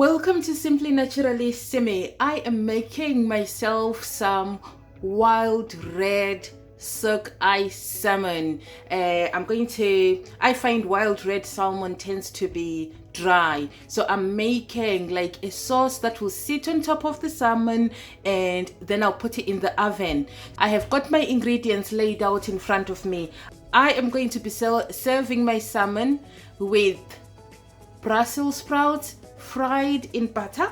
Welcome to Simply Naturally Simi. I am making myself some wild red sockeye salmon. I find wild red salmon tends to be dry, so I'm making like a sauce that will sit on top of the salmon, and then I'll put it in the oven. I have got my ingredients laid out in front of me. I am going to be serving my salmon with Brussels sprouts fried in butter.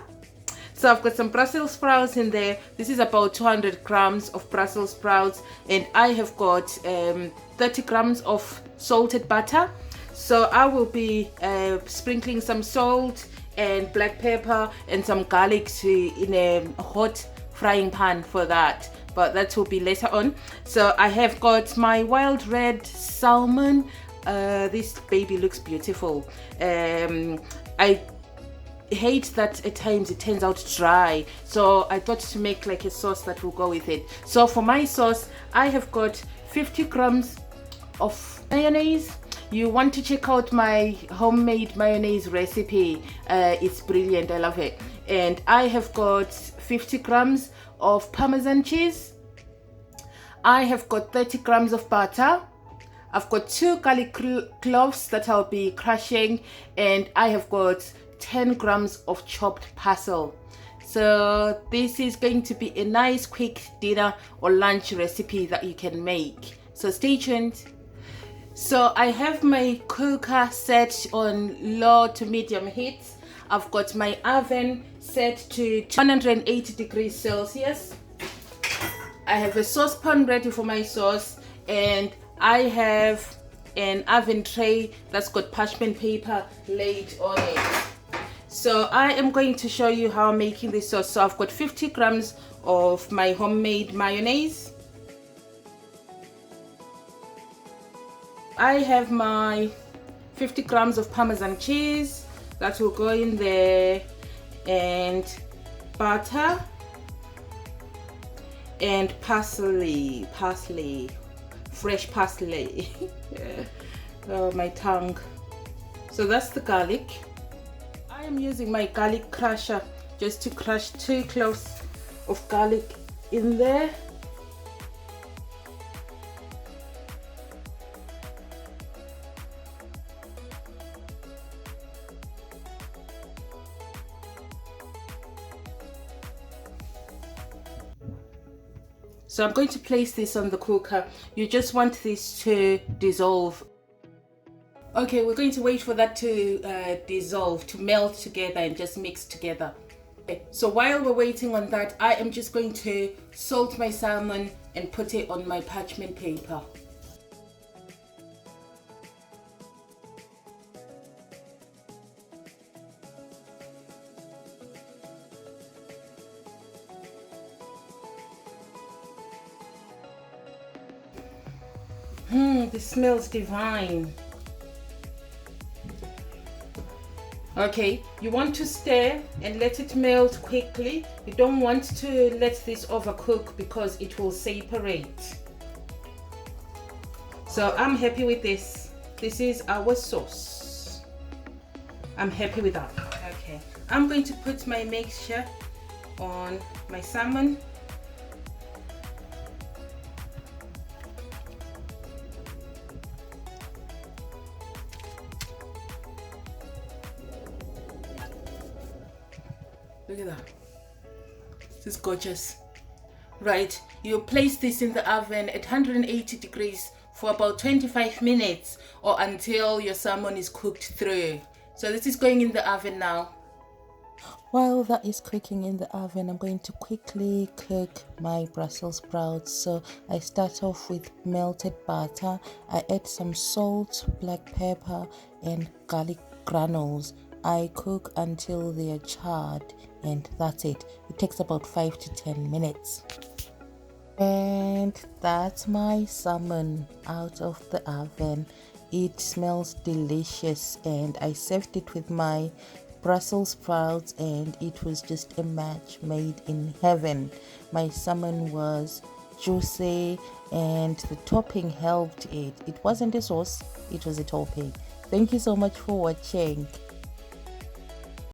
So I've got some Brussels sprouts in there. This is about 200 grams of Brussels sprouts, and I have got 30 grams of salted butter. So I will be sprinkling some salt and black pepper and some garlic in a hot frying pan for that, but that will be later on. So I have got my wild red salmon. This baby looks beautiful. I hate that at times it turns out dry, so I thought to make like a sauce that will go with it. So for my sauce, I have got 50 grams of mayonnaise. You want to check out my homemade mayonnaise recipe. It's brilliant, I love it. And I have got 50 grams of Parmesan cheese. I have got 30 grams of butter. I've got 2 garlic cloves that I'll be crushing, and I have got 10 grams of chopped parsley. So this is going to be a nice quick dinner or lunch recipe that you can make. So stay tuned. So I have my cooker set on low to medium heat. I've got my oven set to 180 degrees Celsius. I have a saucepan ready for my sauce, and I have an oven tray that's got parchment paper laid on it. So I am going to show you how I'm making this sauce. So I've got 50 grams of my homemade mayonnaise. I have my 50 grams of Parmesan cheese that will go in there, and butter and parsley, fresh parsley. Oh, my tongue. So that's the garlic. I am using my garlic crusher just to crush 2 cloves of garlic in there. So I'm going to place this on the cooker. You just want this to dissolve. Okay, we're going to wait for that to dissolve, to melt together and just mix together. Okay, so while we're waiting on that, I am just going to salt my salmon and put it on my parchment paper. This smells divine. Okay, you want to stir and let it melt quickly. You don't want to let this overcook because it will separate. So I'm happy with this. This is our sauce. I'm happy with that. Okay, I'm going to put my mixture on my salmon. Look at that. This is gorgeous. Right, you place this in the oven at 180 degrees for about 25 minutes or until your salmon is cooked through. So this is going in the oven now. While that is cooking in the oven, I'm going to quickly cook my Brussels sprouts. So I start off with melted butter. I add some salt, black pepper, and garlic granules. I cook until they are charred, and that's it. It takes about 5 to 10 minutes. And that's my salmon out of the oven. It smells delicious, and I served it with my Brussels sprouts, and it was just a match made in heaven. My salmon was juicy, and the topping helped it. It wasn't a sauce, it was a topping. Thank you so much for watching.